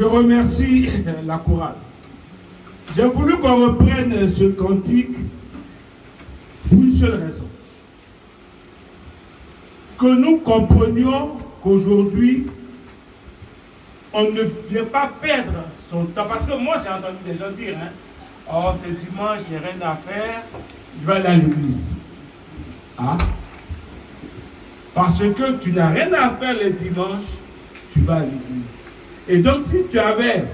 remercie la chorale. J'ai voulu qu'on reprenne ce cantique pour une seule raison. Que nous comprenions qu'aujourd'hui, on ne vient pas perdre son temps. Parce que moi, j'ai entendu des gens dire, oh, c'est dimanche, il n'y a rien à faire, je vais aller à l'église. Hein? Parce que tu n'as rien à faire les dimanches, tu vas à l'église. Et donc, si tu avais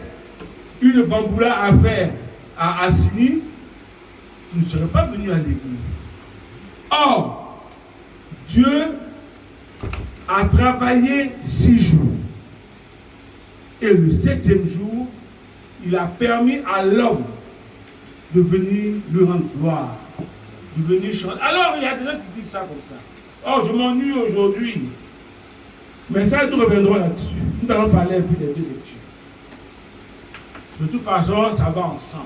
une bamboula à faire à Assini, tu ne serais pas venu à l'église. Or, Dieu a travaillé 6 jours. Et le 7e jour, il a permis à l'homme de venir lui rendre gloire, de venir chanter. Alors, il y a des gens qui disent ça comme ça. Oh, je m'ennuie aujourd'hui. Mais ça, nous reviendrons là-dessus. Nous allons parler un peu des 2 lectures. De toute façon, ça va ensemble.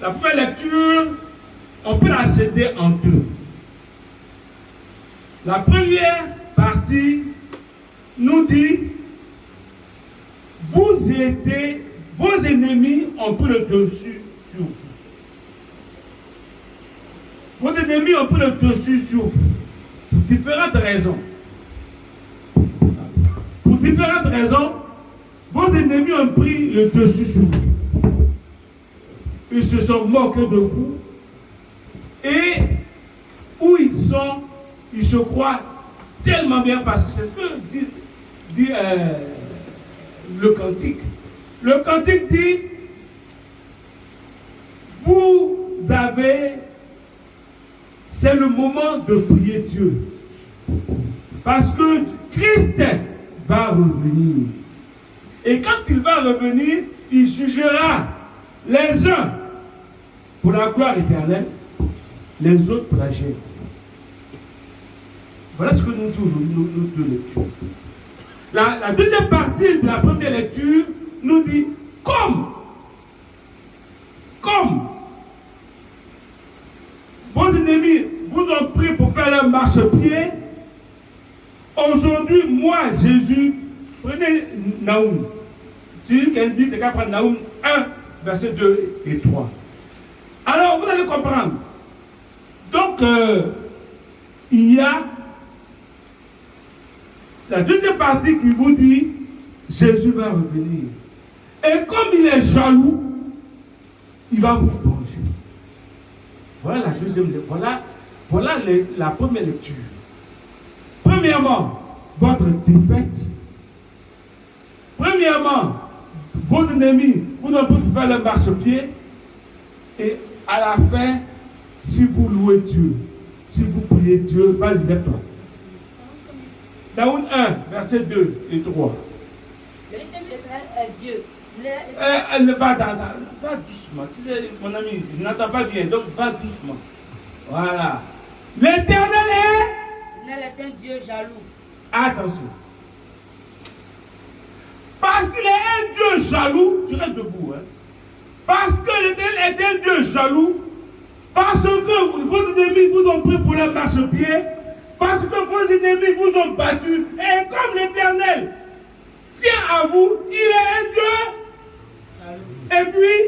La première lecture, on peut la céder en 2. La première partie nous dit, vos ennemis ont pris le dessus sur vous. Vos ennemis ont pris le dessus sur vous. Pour différentes raisons. Pour différentes raisons, vos ennemis ont pris le dessus sur vous. Ils se sont moqués de vous. Et où ils sont, ils se croient tellement bien, parce que c'est ce que dit le cantique. Le cantique dit, c'est le moment de prier Dieu. Parce que Christ va revenir. Et quand il va revenir, il jugera les uns pour la gloire éternelle, les autres pour la gêne. Voilà ce que nous dit aujourd'hui nos 2 lectures. La deuxième partie de la première lecture nous dit, comme vos ennemis vous ont pris pour faire leur marchepied, aujourd'hui, moi, Jésus, prenez Naoum. Si quelqu'un dit, tu vas prendre Naoum 1, verset 2 et 3. Alors, vous allez comprendre. Donc, il y a la deuxième partie qui vous dit, Jésus va revenir. Et comme il est jaloux, il va vous venger. Voilà la deuxième lecture. Voilà la première lecture. Premièrement, votre défaite. Premièrement, vos ennemis, vous n'avez pas pu faire le marchepied. Et à la fin, si vous louez Dieu, si vous priez Dieu, vas-y, lève-toi. Naoum 1, verset 2 et 3. L'éternel est Dieu. Va doucement. Tu sais, mon ami, je n'entends pas bien, donc va doucement. Voilà. L'éternel est un Dieu jaloux. Attention. Parce qu'il est un Dieu jaloux, tu restes debout. Parce que l'éternel est un Dieu jaloux, parce que vos ennemis vous ont pris pour leur marchepied, parce que vos ennemis vous ont battu, et comme l'éternel tient à vous, il est un Dieu. Et puis,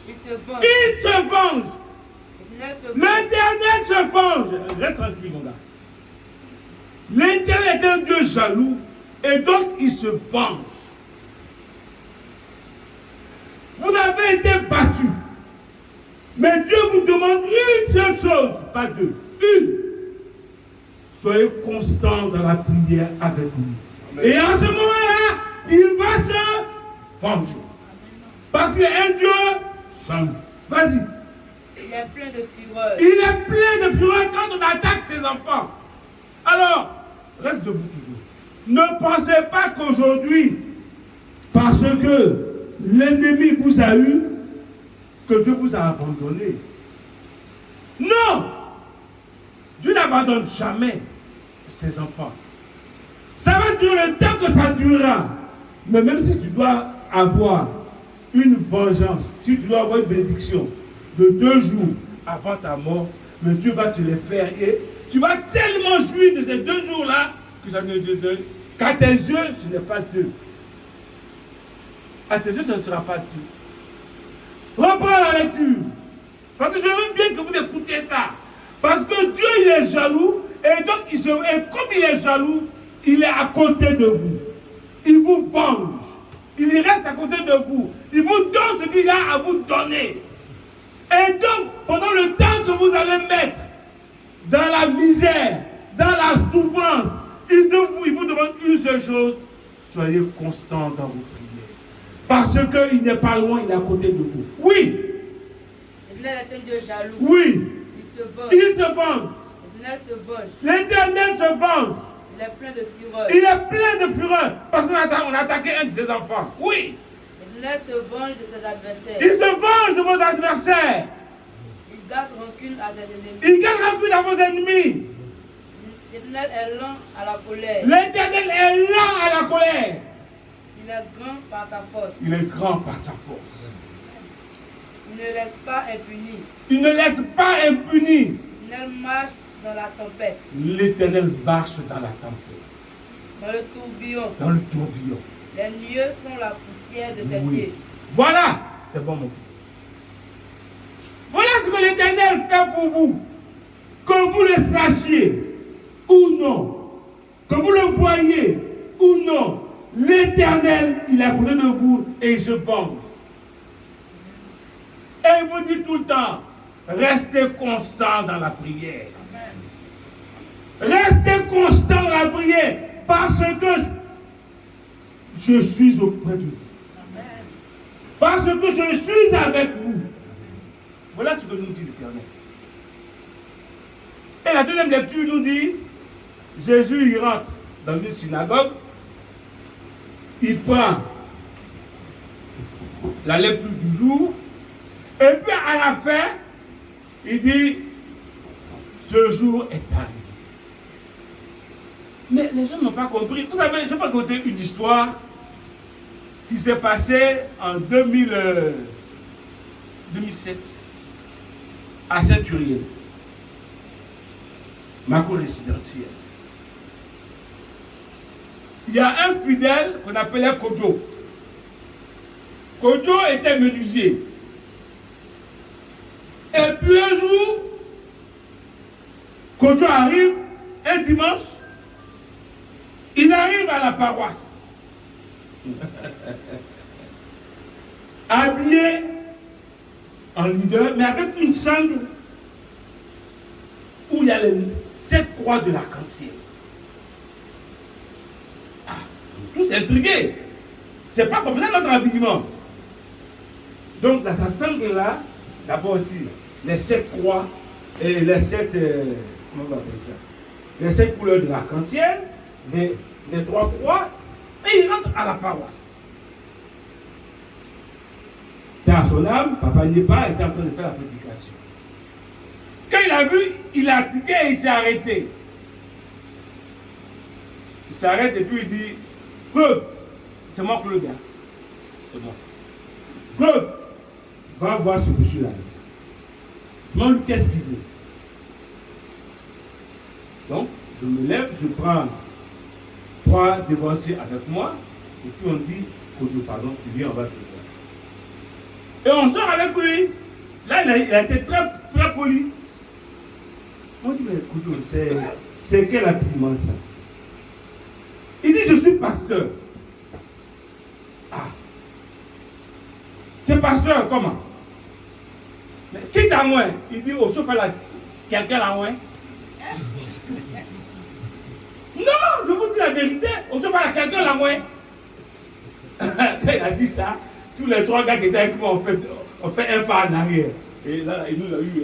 il se venge. L'éternel se venge. Reste tranquille, mon gars. L'éternel est un Dieu jaloux, et donc il se venge. Vous avez été battu. Mais Dieu vous demande une seule chose, pas 2. Une. Soyez constant dans la prière avec lui. Amen. Et en ce moment-là, il va se venger. Parce qu'il est un Dieu jaloux. Vas-y. Il est plein de fureur. Il est plein de fureur quand on attaque ses enfants. Alors, reste debout toujours. Ne pensez pas qu'aujourd'hui, parce que l'ennemi vous a eu, que Dieu vous a abandonné. Non! Dieu n'abandonne jamais ses enfants. Ça va durer le temps que ça durera. Mais même si tu dois avoir une vengeance, si tu dois avoir une bénédiction de 2 jours avant ta mort, mais Dieu va te les faire. Et tu vas tellement jouir de ces 2 jours-là que Qu'à tes yeux, ce n'est pas Dieu. À tes yeux, ce ne sera pas Dieu. Reprends la lecture. Parce que je veux bien que vous écoutiez ça. Parce que Dieu, il est jaloux. Et donc, et comme il est jaloux, il est à côté de vous. Il vous venge. Il reste à côté de vous. Il vous donne ce qu'il a à vous donner. Et donc, pendant le temps que vous allez mettre dans la misère, dans la souffrance, il vous demande une seule chose. Soyez constant dans vos prières. Parce qu'il n'est pas loin, il est à côté de vous. Oui. L'Éternel est un Dieu jaloux. Oui. Il se venge. Il se venge. L'Éternel se venge. L'Éternel se venge. Il est plein de fureur. Il est plein de fureur. Parce qu'on a attaqué un de ses enfants. Oui. L'Éternel se venge de ses adversaires. Il se venge de vos adversaires. Il garde rancune à ses ennemis. Il garde rancune à vos ennemis. L'Éternel est lent à la colère. L'Éternel est lent à la colère. Il est grand par sa force. Il est grand par sa force. Il ne laisse pas impuni. Il ne laisse pas impuni. L'Éternel marche dans la tempête. L'Éternel marche dans la tempête. Dans le tourbillon. Dans le tourbillon. Les nuées sont la poussière de ses pieds. Voilà. C'est bon, mon fils. Voilà ce que l'Éternel fait pour vous. Que vous le sachiez ou non, que vous le voyez ou non, l'Éternel, il est à côté de vous et il se venge. Et il vous dit tout le temps, restez constant dans la prière. Restez constant dans la prière parce que je suis auprès de vous. Parce que je suis avec vous. Voilà ce que nous dit l'Éternel. Et la deuxième lecture nous dit, Jésus, il rentre dans une synagogue, il prend la lecture du jour, et puis à la fin, il dit, ce jour est arrivé. Mais les gens n'ont pas compris. Vous savez, je vais raconter une histoire qui s'est passée en 2007 à Saint-Uriel, ma cour résidentielle. Il y a un fidèle qu'on appelait Kojo. Kojo était menuisier. Et puis un jour, Kojo arrive, un dimanche, il arrive à la paroisse. Habillé en leader, mais avec une sangle où il y a les 7 croix de l'arc-en-ciel. Ah, tous intrigués. C'est pas comme ça notre habillement. Donc, la sangle là, d'abord aussi, les 7 croix et les 7, comment on va appeler ça? Les 7 couleurs de l'arc-en-ciel, les 3 croix, et il rentre à la paroisse. Dans son âme, Papa Niepa était en train de faire la prédication. Quand il a vu, il a tiqué et il s'est arrêté. Il s'arrête et puis il dit, Claude, c'est moi Claude. C'est bon. Claude, va voir ce monsieur-là. Demande-lui qu'est-ce qu'il veut. Donc, je me lève, je prends 3 dévanciers avec moi, et puis on dit, Claude, pardon, tu viens, on va te voir. Et on sort avec lui. Là, il a été très, très poli. On dit, mais écoute, c'est quel habillement ça? Il dit, je suis pasteur. Ah. Tu es pasteur comment? Mais qui t'a moins? Il dit, au chauffeur là, quelqu'un l'a moins. Non, je vous dis la vérité. Au chauffeur là, quelqu'un l'a moins. Quand il a dit ça, tous les 3 gars qui étaient avec moi ont fait un pas en arrière. Et là, il nous l'a eu.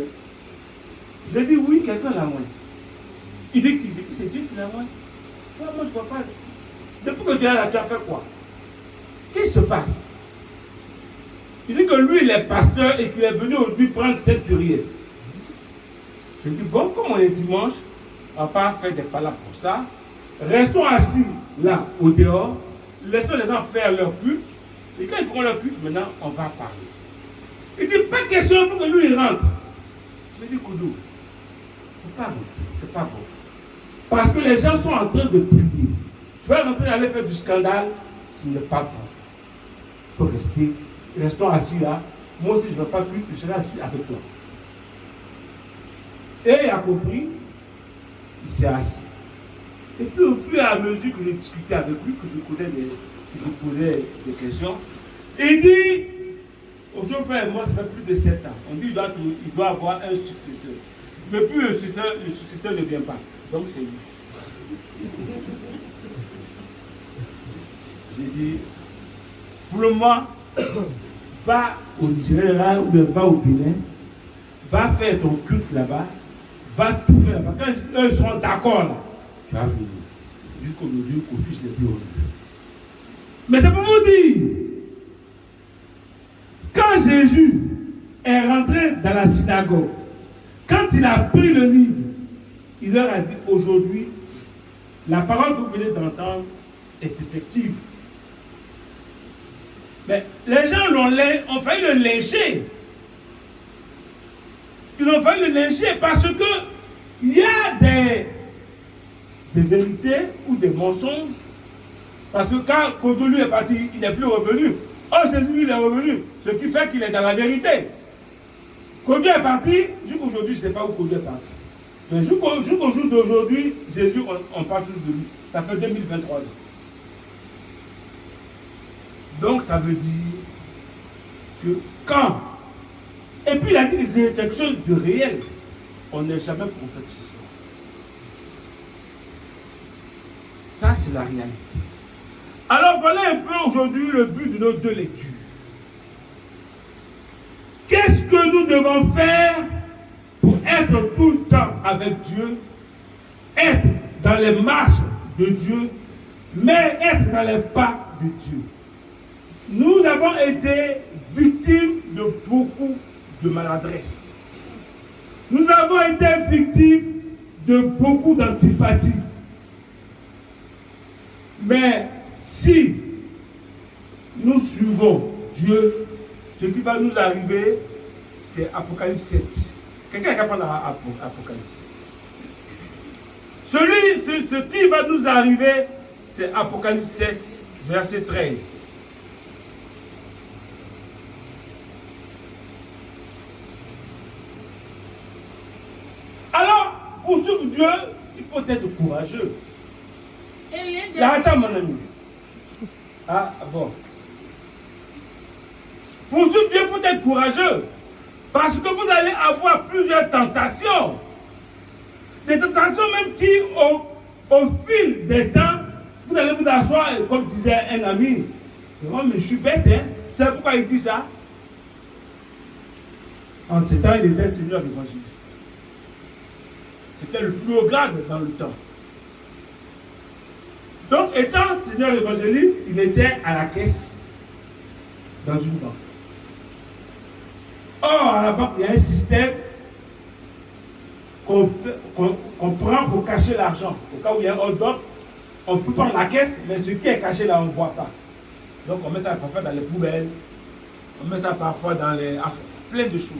Je lui ai dit, oui, quelqu'un l'a moins. Il dit, c'est Dieu qui l'a moins. Moi, je ne vois pas. Depuis que tu es là, tu as fait quoi? Qu'est-ce qui se passe? Il dit que lui, il est pasteur et qu'il est venu aujourd'hui prendre cette Uriel. Je lui ai dit, bon, comme on est dimanche, on ne va pas faire des palabres comme ça. Restons assis là, au dehors. Laissons les gens faire leur culte. Et quand ils feront leur culte, maintenant, on va parler. Il dit, pas question, il faut que lui, il rentre. Je dis, Koudou, c'est pas bon, c'est pas bon. Parce que les gens sont en train de prier. Tu vas rentrer aller faire du scandale, ce n'est pas bon. Il faut rester. Restons assis là. Moi aussi, je ne vais pas plus, je serai assis avec toi. Et il a compris, il s'est assis. Et puis au fur et à mesure que j'ai discuté avec lui, que je posais des questions, il dit, aujourd'hui frère, moi ça fait plus de 7 ans. On dit il doit avoir un successeur. Depuis le successeur ne vient pas. Donc c'est lui. J'ai dit, pour le moment, va au Nigeria ou va au Bénin, va faire ton culte là-bas, va tout faire là-bas. Quand eux seront d'accord là, tu vas venir. Jusqu'aujourd'hui, qu'au fils n'est plus revu. Mais c'est pour vous dire, quand Jésus est rentré dans la synagogue, quand il a pris le livre, il leur a dit aujourd'hui, la parole que vous venez d'entendre est effective. Mais les gens ont failli le lyncher. Ils ont failli le lyncher parce que il y a des vérités ou des mensonges. Parce que quand Dieu lui est parti, il n'est plus revenu. Oh, Jésus lui il est revenu. Ce qui fait qu'il est dans la vérité. Quand Dieu est parti, jusqu'aujourd'hui, je ne sais pas où Dieu est parti. Mais jusqu'au jour d'aujourd'hui, Jésus, on parle toujours de lui. Ça fait 2023 ans. Donc ça veut dire que quand, et puis il a dit quelque chose de réel, on n'est jamais prophète chez soi. Ça c'est la réalité. Alors voilà un peu aujourd'hui le but de nos deux lectures. Qu'est-ce que nous devons faire pour être tout le temps avec Dieu, être dans les marches de Dieu, mais être dans les pas de Dieu? Nous avons été victimes de beaucoup de maladresse. Nous avons été victimes de beaucoup d'antipathie. Mais si nous suivons Dieu, ce qui va nous arriver, c'est Apocalypse 7. Quelqu'un est capable d'Apocalypse 7. Ce qui va nous arriver, c'est Apocalypse 7, verset 13. Pour suivre Dieu, il faut être courageux. Là, attends mon ami. Ah bon. Pour suivre Dieu, il faut être courageux. Parce que vous allez avoir plusieurs tentations. Des tentations même qui, au fil des temps, vous allez vous asseoir, comme disait un ami. Oh, mais je suis bête, hein. C'est pourquoi il dit ça. En ces temps, il était seigneur évangéliste. C'était le plus haut grade dans le temps. Donc, étant seigneur évangéliste, il était à la caisse dans une banque. Or, à la banque, il y a un système qu'on prend pour cacher l'argent. Au cas où il y a un hold-up, on peut prendre la caisse, mais ce qui est caché là, on ne voit pas. Donc, on met ça parfois dans les poubelles, on met ça parfois dans les... plein de choses.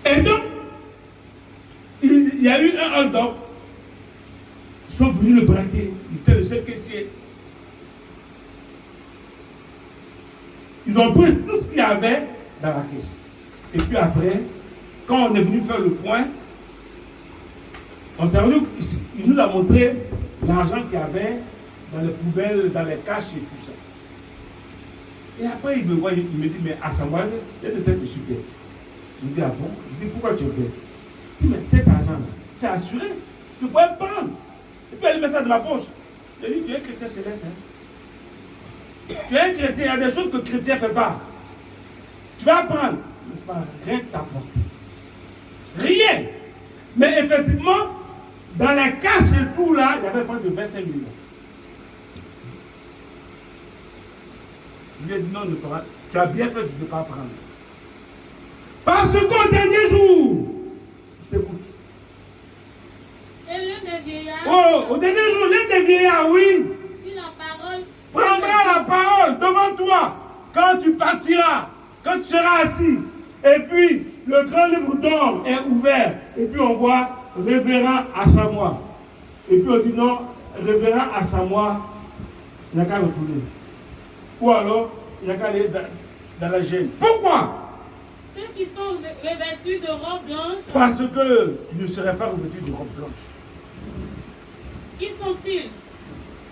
Et donc, il y a eu un hold-up. Ils sont venus le braquer. Il était le seul caissier. Ils ont pris tout ce qu'il y avait dans la caisse. Et puis après, quand on est venu faire le point, il nous a montré l'argent qu'il y avait dans les poubelles, dans les caches et tout ça. Et après, il me voit, il me dit, mais à savoir, il y a des trucs que je suis bête. Je me dis, ah bon? Je dis, pourquoi tu es bête? Il dit, mais cet argent-là, c'est assuré. Tu peux le prendre. Et puis, elle met ça dans ma poche. Je dis, tu es un chrétien céleste. Hein? Tu es un chrétien, il y a des choses que le chrétien ne fait pas. Tu vas prendre. N'est-ce pas? Rien t'apporter. Rien. Mais effectivement, dans la cache et tout là, il y avait pas de 25 millions. Je lui ai dit, non, tu as bien fait de ne pas prendre. Parce qu'au dernier jour, je t'écoute. Et l'un des vieillards. Oh, au dernier jour, l'un des vieillards, oui. Puis la parole. Prendra la parole devant toi quand tu partiras, quand tu seras assis. Et puis, le grand livre d'or est ouvert. Et puis, on voit révérend à Samoa. Et puis, on dit non, révérend à Samoa, il n'y a qu'à retourner. Ou alors, il n'y a qu'à aller dans la gêne. Pourquoi? Ceux qui sont revêtus de robes blanches, Parce que tu ne serais pas revêtu de robe blanche. qui sont-ils?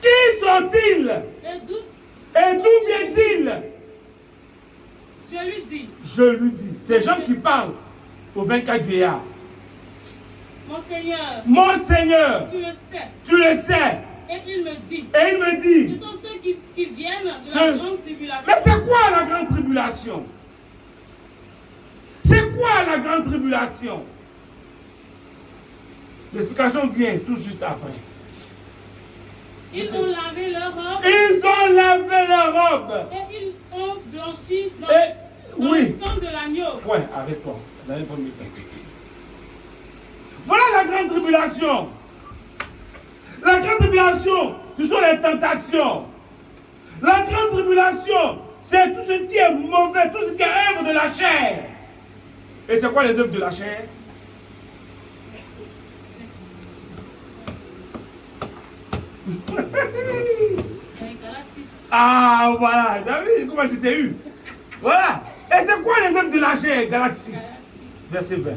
Qui sont-ils? Et d'où viennent-ils? Je lui dis, Je lui dis, ces gens qui parlent aux 24 vieillards. mon Seigneur, Mon Seigneur, tu le sais. tu le sais. Et il me dit, Et il me dit, ce sont ceux qui viennent de la grande tribulation. mais c'est quoi la grande tribulation? C'est quoi la grande tribulation? L'explication vient tout juste après. Ils ont lavé leurs robes Ils ont lavé leur robe. et ils ont blanchi dans, Et, dans oui. le sang de l'agneau. Ouais, arrête-toi. Voilà la grande tribulation. La grande tribulation, ce sont les tentations. La grande tribulation, c'est tout ce qui est mauvais, tout ce qui est œuvre de la chair. Et c'est quoi les œuvres de la chair? Ah, voilà. T'as vu comment je t'ai eu? Voilà. Et c'est quoi les œuvres de la chair? Galates 6, verset 20.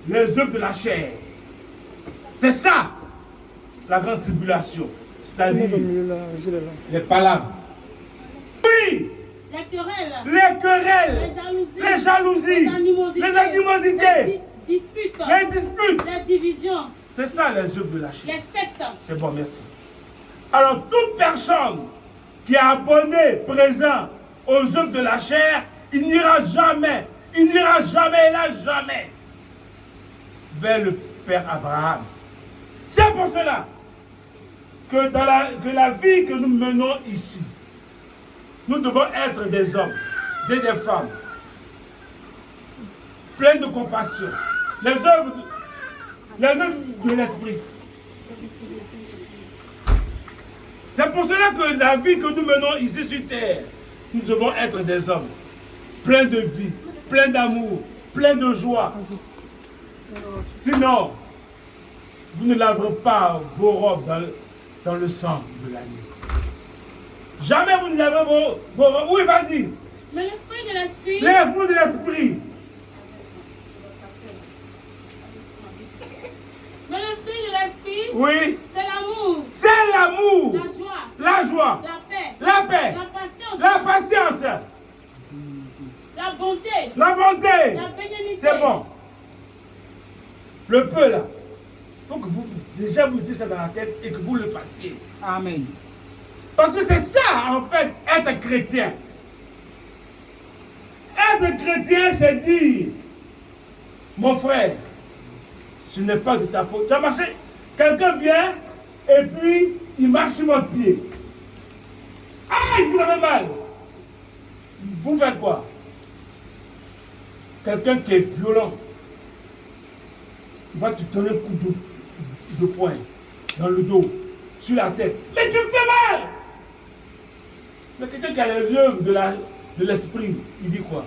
Les œuvres de la chair. C'est ça, la grande tribulation. C'est-à-dire les palabres. Oui, Les querelles, les querelles, les jalousies, les animosités, les disputes, les disputes. les divisions, C'est ça les œuvres de la chair. les sectes. C'est bon, merci. Alors, toute personne qui est abonnée, présent aux œuvres de la chair, il n'ira jamais, et là jamais vers le Père Abraham. C'est pour cela que dans la vie que nous menons ici, nous devons être des hommes et des femmes pleins de compassion. Les œuvres de l'esprit. C'est pour cela que la vie que nous menons ici sur terre, nous devons être des hommes pleins de vie, pleins d'amour, pleins de joie. Sinon, vous ne laverez pas vos robes dans le sang de l'agneau. Jamais vous ne laverez vos robes. Oui, vas-y. Mais le fruit de l'esprit, Les fruits de l'esprit. Oui. c'est l'amour, C'est l'amour. la joie, La joie. la paix, La paix. la patience, La patience. la bonté, La bonté. la bénédiction. C'est bon. Le peu là. Il faut que vous déjà vous mettez ça dans la tête et que vous le fassiez. Amen. Parce que c'est ça en fait être chrétien. Être chrétien, c'est dire, mon frère, ce n'est pas de ta faute. Tu as marché, quelqu'un vient et puis il marche sur votre pied. Ah, vous avez mal. Vous faites quoi? Quelqu'un qui est violent, il va te donner un coup de poing dans le dos, sur la tête. Mais tu me fais mal! Mais quelqu'un qui a les œuvres de l'esprit, il dit quoi?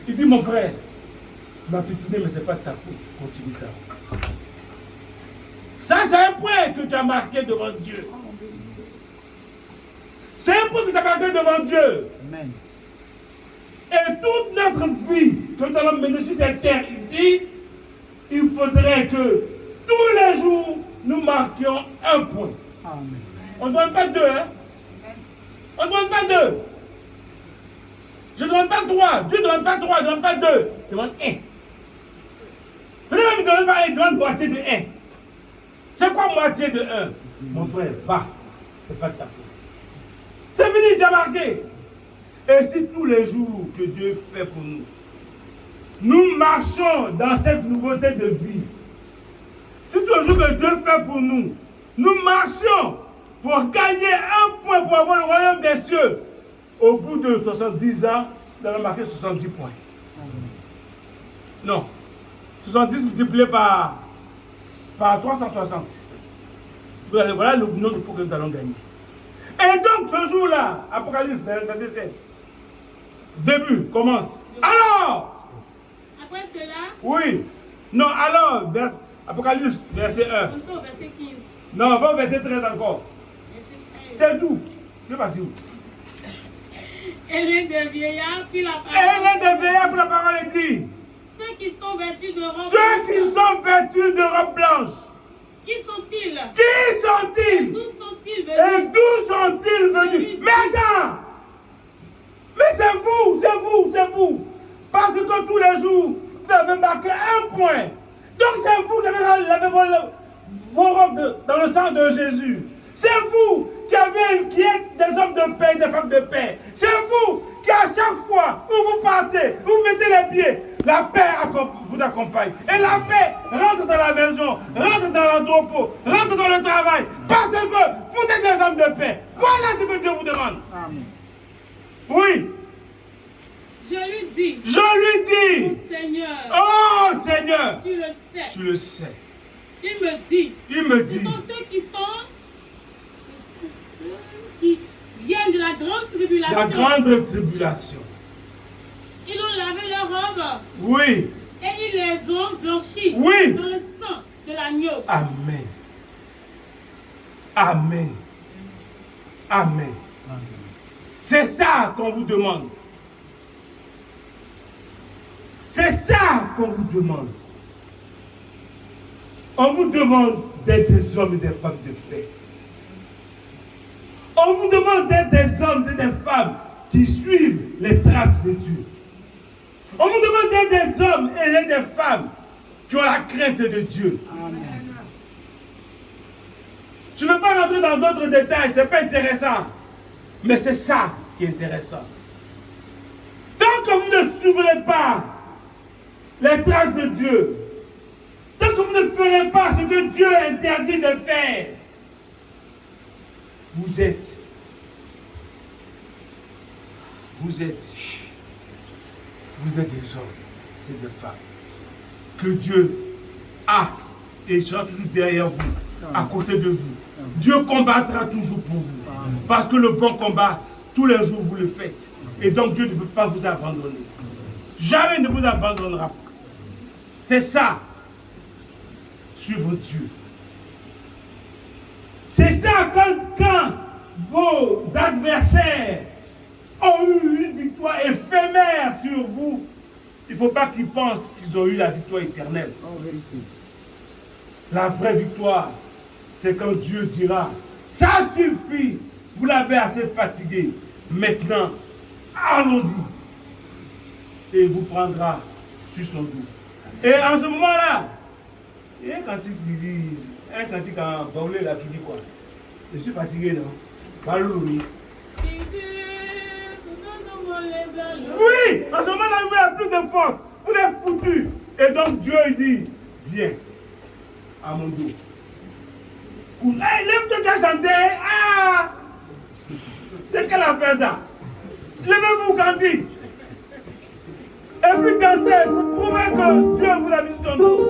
Il dit, mon frère, tu m'as pétiné, mais ce n'est pas de ta faute. Continue ta route. Ça, c'est un point que tu as marqué devant Dieu. C'est un point que tu as marqué devant Dieu. Amen. Et toute notre vie que nous allons mener sur cette terre ici, il faudrait que tous les jours, nous marquions un point. Amen. On ne demande pas deux, hein? On ne demande pas deux. Je ne demande pas trois. Dieu ne demande pas trois, il ne demande pas deux. Il demande un. Peut-être même il ne demande pas un, il demande moitié de un. C'est quoi moitié de un? Mon frère, va. Ce n'est pas de ta faute. C'est fini, tu as marqué. Et si tous les jours que Dieu fait pour nous, nous marchons dans cette nouveauté de vie, si tous les jours que Dieu fait pour nous, nous marchons pour gagner un point pour avoir le royaume des cieux, au bout de 70 ans, nous allons marquer 70 points. Non. 70 multiplié par 360. Voilà le nombre de points que nous allons gagner. Et donc ce jour-là, Apocalypse verset 7, début, commence. Alors, Oui. Non, alors, Apocalypse, verset 1. Encore verset 15. Non, va au verset 13 encore. Verset 13. C'est tout. Je vais pas dire. Et l'un des vieillards prit la Et parole. l'un des veillards pour la parole est dit. Ceux qui sont vêtus de robes Ceux qui blanches, sont vêtus de robes blanches. qui sont-ils? Qui sont-ils? D'où sont-ils Et venus? d'où sont-ils venus? Mais attends! Mais c'est vous, c'est vous, c'est vous. Parce que tous les jours, vous avez marqué un point. Donc c'est vous qui avez lavé vos robes dans le sang de Jésus. C'est vous qui êtes des hommes de paix, des femmes de paix. C'est vous qui à chaque fois où vous partez, où vous mettez les pieds, la paix vous accompagne. Et la paix rentre dans la maison, rentre dans l'entrepôt, rentre dans le travail. Parce que vous êtes des hommes de paix. Voilà ce que Dieu vous demande. Amen. Oui, Je lui dis, je lui dis, Seigneur, oh Seigneur, tu le sais. tu le sais. Il me dit, Il me ce dit, sont ceux qui viennent de la grande tribulation. la grande tribulation. Ils ont lavé leurs robes Oui, et ils les ont blanchis Oui. dans le sang de l'agneau. amen. Amen. Amen. C'est ça qu'on vous demande. C'est ça qu'on vous demande. On vous demande d'être des hommes et des femmes de paix. On vous demande d'être des hommes et des femmes qui suivent les traces de Dieu. On vous demande d'être des hommes et des femmes qui ont la crainte de Dieu. Amen. Je ne veux pas rentrer dans d'autres détails, ce n'est pas intéressant. Mais c'est ça qui est intéressant. Tant que vous ne suivrez pas les traces de Dieu, tant que vous ne ferez pas ce que Dieu interdit de faire, vous êtes des hommes et des femmes que Dieu a et sera toujours derrière vous, à côté de vous. Dieu combattra toujours pour vous. Parce que le bon combat, tous les jours vous le faites. Et donc Dieu ne peut pas vous abandonner. Jamais il ne vous abandonnera. C'est ça, suivre Dieu. C'est ça quand vos adversaires ont eu une victoire éphémère sur vous, il ne faut pas qu'ils pensent qu'ils ont eu la victoire éternelle. En vérité. La vraie victoire, c'est quand Dieu dira, ça suffit, vous l'avez assez fatigué, maintenant, allons-y. Et il vous prendra sur son dos. Et en ce moment-là, il y a un cantique en baoulé là qui dit quoi? Je suis fatigué, non? Baloulou. Oui, en ce moment-là, vous n'avez plus de force. Vous êtes foutus. Et donc Dieu il dit, viens à mon dos. Hey, lève-toi, tu as chanté. Ah! C'est qu'elle a fait ça. Levez-vous, Candy. Et puis dansez pour prouver que Dieu vous a mis sur son dos.